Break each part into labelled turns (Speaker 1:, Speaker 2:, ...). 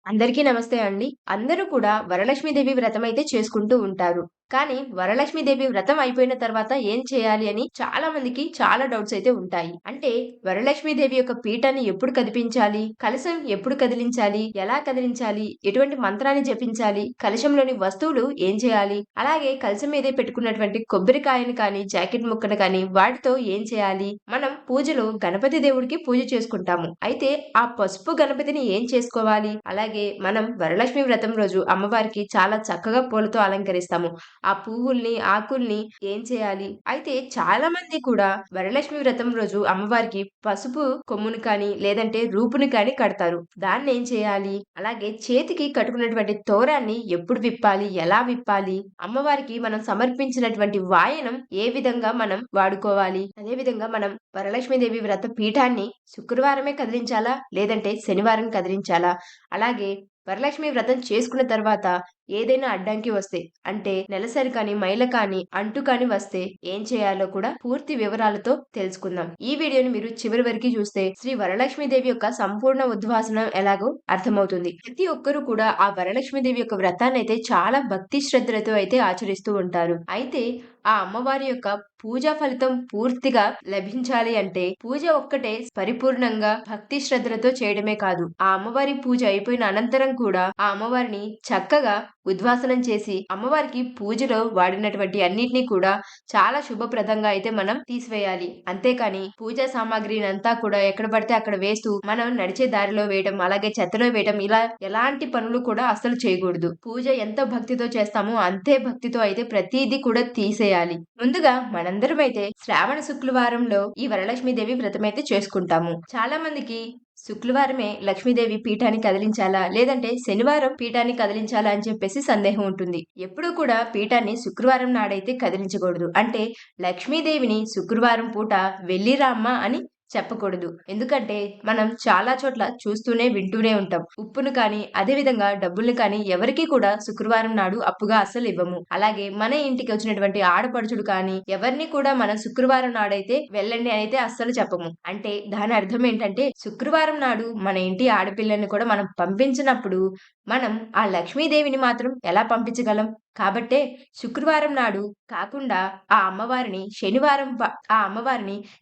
Speaker 1: అందరికీ నమస్తే అండి. అందరూ కూడా వరలక్ష్మీదేవి వ్రతమైతే చేసుకుంటూ ఉంటారు. కానీ వరలక్ష్మీదేవి వ్రతం అయిపోయిన తర్వాత ఏం చేయాలి అని చాలా మందికి చాలా డౌట్స్ అయితే ఉంటాయి. అంటే వరలక్ష్మీదేవి యొక్క పీఠాన్ని ఎప్పుడు కదిపించాలి? కలశం ఎప్పుడు కదిలించాలి? ఎలా కదిలించాలి? ఎటువంటి మంత్రాన్ని జపించాలి? కలశంలోని వస్తువులు ఏం చేయాలి? అలాగే కలశం మీదే పెట్టుకున్నటువంటి కొబ్బరికాయని కానీ, జాకెట్ ముక్కను కానీ వాటితో ఏం చేయాలి? మనం పూజలో గణపతి దేవుడికి పూజ చేసుకుంటాము. అయితే ఆ పసుపు గణపతిని ఏం చేసుకోవాలి? అలాగే మనం వరలక్ష్మి వ్రతం రోజు అమ్మవారికి చాలా చక్కగా పూలతో అలంకరిస్తాము. ఆ పువ్వుల్ని, ఆకుల్ని ఏం చేయాలి? అయితే చాలా మంది కూడా వరలక్ష్మి వ్రతం రోజు అమ్మవారికి పసుపు కొమ్మును కానీ, లేదంటే రూపుని కానీ కడతారు. దాన్నేం చేయాలి? అలాగే చేతికి కట్టుకున్నటువంటి తోరాన్ని ఎప్పుడు విప్పాలి? ఎలా విప్పాలి? అమ్మవారికి మనం సమర్పించినటువంటి వాయనం ఏ విధంగా మనం వాడుకోవాలి? అదే విధంగా మనం వరలక్ష్మీదేవి వ్రత పీఠాన్ని శుక్రవారమే కదిలించాలా? లేదంటే శనివారం కదిలించాలా? అలాగే వరలక్ష్మి వ్రతం చేసుకున్న తర్వాత ఏదైనా అడ్డంకి వస్తే అంటే నెలసరి కానీ, మైల కానీ, అంటు కానీ వస్తే ఏం చేయాలో కూడా పూర్తి వివరాలతో తెలుసుకుందాం. ఈ వీడియోని మీరు చివరి వరకు చూస్తే శ్రీ వరలక్ష్మీదేవి యొక్క సంపూర్ణ ఉద్వాసనం ఎలాగో అర్థమవుతుంది. ప్రతి ఒక్కరూ కూడా ఆ వరలక్ష్మీదేవి యొక్క వ్రతాన్ని అయితే చాలా భక్తి శ్రద్ధలతో అయితే ఆచరిస్తూ ఉంటారు. అయితే ఆ అమ్మవారి యొక్క పూజా ఫలితం పూర్తిగా లభించాలి అంటే పూజ ఒక్కటే పరిపూర్ణంగా భక్తి శ్రద్ధలతో చేయడమే కాదు. ఆ అమ్మవారి పూజ అయిపోయిన అనంతరం కూడా ఆ అమ్మవారిని చక్కగా ఉద్వాసనం చేసి అమ్మవారికి పూజలో వాడినటువంటి అన్నిటిని కూడా చాలా శుభప్రదంగా అయితే మనం తీసివేయాలి. అంతేకాని పూజా సామాగ్రినంతా కూడా ఎక్కడ పడితే అక్కడ వేస్తూ మనం నడిచే దారిలో వేయడం, అలాగే చెత్తలో వేయడం ఇలా ఎలాంటి పనులు కూడా అస్సలు చేయకూడదు. పూజ ఎంత భక్తితో చేస్తామో అంతే భక్తితో అయితే ప్రతీది కూడా తీసేయాలి. ముందుగా మనందరం అయితే శ్రావణ శుక్రవారంలో ఈ వరలక్ష్మీదేవి వ్రతం అయితే చేసుకుంటాము. చాలా మందికి శుక్రవారమే లక్ష్మీదేవి పీఠాన్ని కదిలించాలా? లేదంటే శనివారం పీఠాన్ని కదిలించాలా? అని చెప్పేసి సందేహం ఉంటుంది. ఎప్పుడూ కూడా పీఠాన్ని శుక్రవారం నాడైతే కదిలించకూడదు. అంటే లక్ష్మీదేవిని శుక్రవారం పూట "వెళ్ళి రామ్మా" అని చెప్పకూడదు. ఎందుకంటే మనం చాలా చోట్ల చూస్తూనే, వింటూనే ఉంటాం. ఉప్పును కానీ, అదే విధంగా డబ్బుల్ని కానీ ఎవరికీ కూడా శుక్రవారం నాడు అప్పుగా అస్సలు ఇవ్వము. అలాగే మన ఇంటికి వచ్చినటువంటి ఆడపడుచుడు కానీ, ఎవరిని కూడా మనం శుక్రవారం నాడైతే వెళ్ళండి అని అయితే అస్సలు చెప్పము. అంటే దాని అర్థం ఏంటంటే శుక్రవారం నాడు మన ఇంటి ఆడపిల్లల్ని కూడా మనం పంపించినప్పుడు మనం ఆ లక్ష్మీదేవిని మాత్రం ఎలా పంపించగలం? కాబట్టే శుక్రవారం నాడు కాకుండా ఆ అమ్మవారిని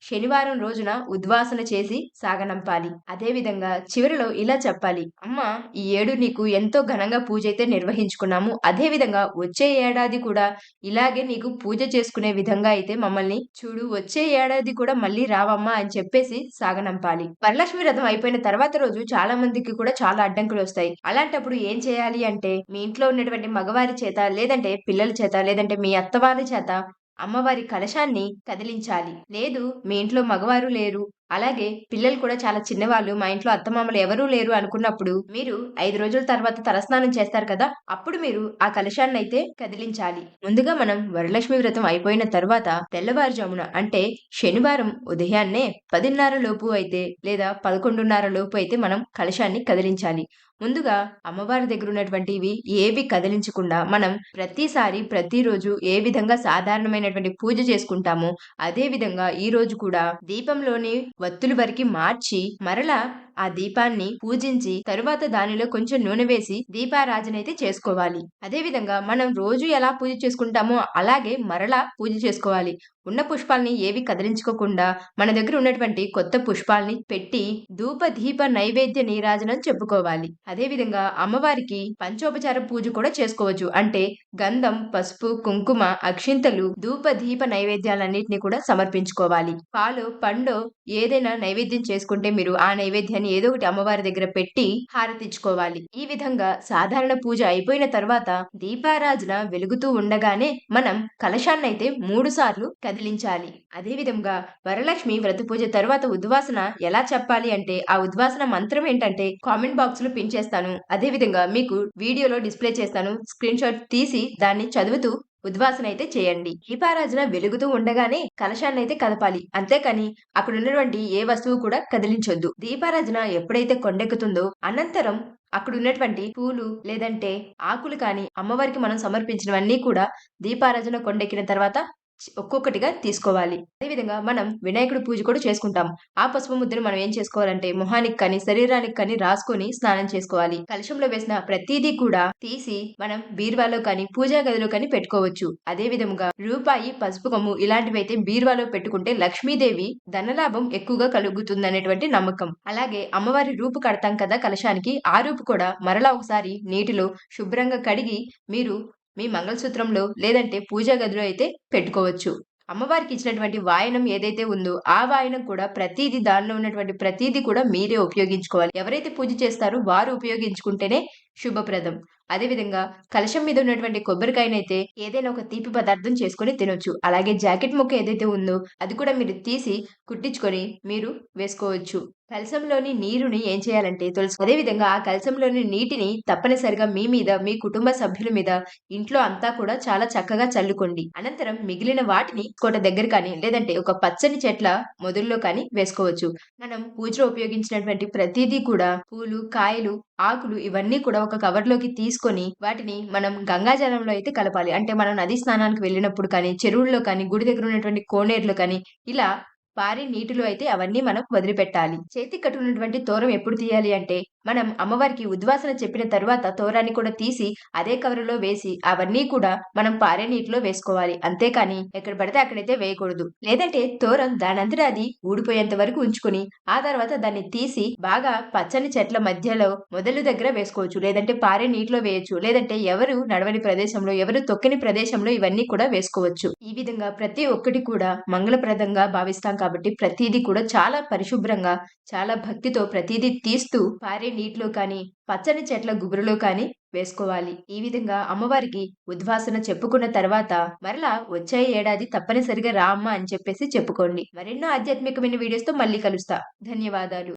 Speaker 1: శనివారం రోజున ఉద్వాసన చేసి సాగనంపాలి. అదే విధంగా చివరిలో ఇలా చెప్పాలి. "అమ్మ, ఈ ఏడు నీకు ఎంతో ఘనంగా పూజైతే నిర్వహించుకున్నాము. అదే విధంగా వచ్చే ఏడాది కూడా ఇలాగే నీకు పూజ చేసుకునే విధంగా అయితే మమ్మల్ని చూడు. వచ్చే ఏడాది కూడా మళ్ళీ రావమ్మా" అని చెప్పేసి సాగనంపాలి. వరలక్ష్మి వ్రతం అయిపోయిన తర్వాత రోజు చాలా మందికి కూడా చాలా అడ్డంకులొస్తాయి. అలాంటప్పుడు ఏం చేయాలి అంటే మీ ఇంట్లో ఉన్నటువంటి మగవారి చేత, లేదంటే పిల్లల చేత, లేదంటే మీ అత్త వాళ్ళ చేత అమ్మవారి కలశాన్ని కదిలించాలి. లేదు మీ ఇంట్లో మగవారు లేరు, అలాగే పిల్లలు కూడా చాలా చిన్నవాళ్ళు, మా ఇంట్లో అత్తమామలు ఎవరూ లేరు అనుకున్నప్పుడు మీరు 5 రోజుల తర్వాత తలస్నానం చేస్తారు కదా! అప్పుడు మీరు ఆ కలశాన్నయితే కదిలించాలి. ముందుగా మనం వరలక్ష్మి వ్రతం అయిపోయిన తర్వాత తెల్లవారుజామున అంటే శనివారం ఉదయాన్నే 10:30 లోపు అయితే లేదా 11:30 లోపు అయితే మనం కలశాన్ని కదిలించాలి. ముందుగా అమ్మవారి దగ్గరున్నటువంటివి ఏవి కదిలించకుండా మనం ప్రతిసారి, ప్రతిరోజు ఏ విధంగా సాధారణమైనటువంటి పూజ చేసుకుంటామో, అదే విధంగా ఈరోజు కూడా దీపంలోని వత్తులు వరకి మార్చి, మరలా ఆ దీపాన్ని పూజించి, తరువాత దానిలో కొంచెం నూనె వేసి దీపారాజనైతే చేసుకోవాలి. అదే విధంగా మనం రోజు ఎలా పూజ చేసుకుంటామో అలాగే మరలా పూజ చేసుకోవాలి. ఉన్న పుష్పాల్ని ఏవి కదిలించుకోకుండా మన దగ్గర ఉన్నటువంటి కొత్త పుష్పాల్ని పెట్టి ధూప, దీప నైవేద్య నీరాజనం చెప్పుకోవాలి. అదే విధంగా అమ్మవారికి పంచోపచార పూజ కూడా చేసుకోవచ్చు. అంటే గంధం, పసుపు, కుంకుమ, అక్షింతలు, ధూప, దీప నైవేద్యాలన్నిటిని కూడా సమర్పించుకోవాలి. పాలో, పండో ఏదైనా నైవేద్యం చేసుకుంటే మీరు ఆ నైవేద్యాన్ని ఏదో ఒకటి అమ్మవారి దగ్గర పెట్టి హారతిచ్చుకోవాలి. ఈ విధంగా సాధారణ పూజ అయిపోయిన తర్వాత దీపారాజన వెలుగుతూ ఉండగానే మనం కలశాన్నయితే 3 సార్లు కదిలించాలి. అదే విధంగా వరలక్ష్మి వ్రత పూజ తర్వాత ఉద్వాసన ఎలా చెప్పాలి అంటే ఆ ఉద్వాసన మంత్రం ఏంటంటే కామెంట్ బాక్స్ లో పిన్ చేస్తాను. అదే విధంగా మీకు వీడియోలో డిస్ప్లే చేస్తాను. స్క్రీన్ షాట్ తీసి దాన్ని చదువుతూ ఉద్వాసన అయితే చేయండి. దీపారాజన వెలుగుతూ ఉండగానే కలశాన్నయితే కదపాలి. అంతేకాని అక్కడున్నటువంటి ఏ వస్తువు కూడా కదిలించొద్దు. దీపారాజన ఎప్పుడైతే కొండెక్కుతుందో అనంతరం అక్కడున్నటువంటి పూలు లేదంటే ఆకులు కానీ అమ్మవారికి మనం సమర్పించినవన్నీ కూడా దీపారాజన కొండెక్కిన తర్వాత ఒక్కొక్కటిగా తీసుకోవాలి. అదేవిధంగా మనం వినాయకుడి పూజ కూడా చేసుకుంటాం. ఆ పసుపు ముద్దను మనం ఏం చేసుకోవాలంటే మొహానికి కానీ, శరీరానికి కానీ రాసుకొని స్నానం చేసుకోవాలి. కలశంలో వేసిన ప్రతీదీ కూడా తీసి మనం బీరువాలో కానీ, పూజా గదిలో కానీ పెట్టుకోవచ్చు. అదే విధముగా రూపాయి, పసుపు కొమ్ము ఇలాంటివైతే బీరువాలో పెట్టుకుంటే లక్ష్మీదేవి ధనలాభం ఎక్కువగా కలుగుతుందనేటువంటి నమ్మకం. అలాగే అమ్మవారి రూపు కడతాం కదా కలశానికి, ఆ రూపు కూడా మరలా ఒకసారి నీటిలో శుభ్రంగా కడిగి మీరు మీ మంగళసూత్రంలో లేదంటే పూజా గదిలో అయితే పెట్టుకోవచ్చు. అమ్మవారికి ఇచ్చినటువంటి వాయనం ఏదైతే ఉందో, ఆ వాయనం కూడా ప్రతీది దానిలో ఉన్నటువంటి ప్రతీది కూడా మీరే ఉపయోగించుకోవాలి. ఎవరైతే పూజ చేస్తారో వారు ఉపయోగించుకుంటేనే శుభప్రదం. అదేవిధంగా కలశం మీద ఉన్నటువంటి కొబ్బరికాయనైతే ఏదైనా ఒక తీపి పదార్థం చేసుకొని తినొచ్చు. అలాగే జాకెట్ ముక్క ఏదైతే ఉందో అది కూడా మీరు తీసి కుట్టించుకొని మీరు వేసుకోవచ్చు. కలశంలోని నీరుని ఏం చేయాలంటే అదేవిధంగా ఆ కలశంలోని నీటిని తప్పనిసరిగా మీ మీద, మీ కుటుంబ సభ్యుల మీద, ఇంట్లో అంతా కూడా చాలా చక్కగా చల్లుకోండి. అనంతరం మిగిలిన వాటిని కోట దగ్గర కానీ, లేదంటే ఒక పచ్చని చెట్ల మొదల్లో కానీ వేసుకోవచ్చు. మనం పూజలో ఉపయోగించినటువంటి ప్రతీదీ కూడా పూలు, కాయలు, ఆకులు ఇవన్నీ కూడా ఒక కవర్‌లోకి తీసుకొని వాటిని మనం గంగా జలంలో అయితే కలపాలి. అంటే మనం నది స్నానానికి వెళ్ళినప్పుడు కానీ, చెరువుల్లో కానీ, గుడి దగ్గర ఉన్నటువంటి కోనేరులో కానీ ఇలా పారే నీటిలో అయితే అవన్నీ మనం వదిలిపెట్టాలి. చేతికి కట్టుకున్నటువంటి తోరం ఎప్పుడు తీయాలి అంటే, మనం అమ్మవారికి ఉద్వాసన చెప్పిన తరువాత తోరాన్ని కూడా తీసి అదే కవరులో వేసి అవన్నీ కూడా మనం పారే నీటిలో వేసుకోవాలి. అంతేకాని ఎక్కడ పడితే అక్కడైతే వేయకూడదు. లేదంటే తోరం దానంతట అది ఊడిపోయేంత వరకు ఉంచుకొని, ఆ తర్వాత దాన్ని తీసి బాగా పచ్చని చెట్ల మధ్యలో మొదలు దగ్గర వేసుకోవచ్చు. లేదంటే పారే నీటిలో వేయొచ్చు. లేదంటే ఎవరు నడవని ప్రదేశంలో, ఎవరు తొక్కని ప్రదేశంలో ఇవన్నీ కూడా వేసుకోవచ్చు. ఈ విధంగా ప్రతి ఒక్కటి కూడా మంగళప్రదంగా భావిస్తాం కాబట్టి ప్రతీది కూడా చాలా పరిశుభ్రంగా, చాలా భక్తితో ప్రతీదీ తీస్తూ పారే నీటిలో కానీ, పచ్చని చెట్ల గుబురులో కానీ వేసుకోవాలి. ఈ విధంగా అమ్మవారికి ఉద్వాసన చెప్పుకున్న తర్వాత మరలా వచ్చే ఏడాది తప్పనిసరిగా రా అమ్మ అని చెప్పేసి చెప్పుకోండి. మరెన్నో ఆధ్యాత్మికమైన వీడియోస్‌తో మళ్ళీ కలుస్తా. ధన్యవాదాలు.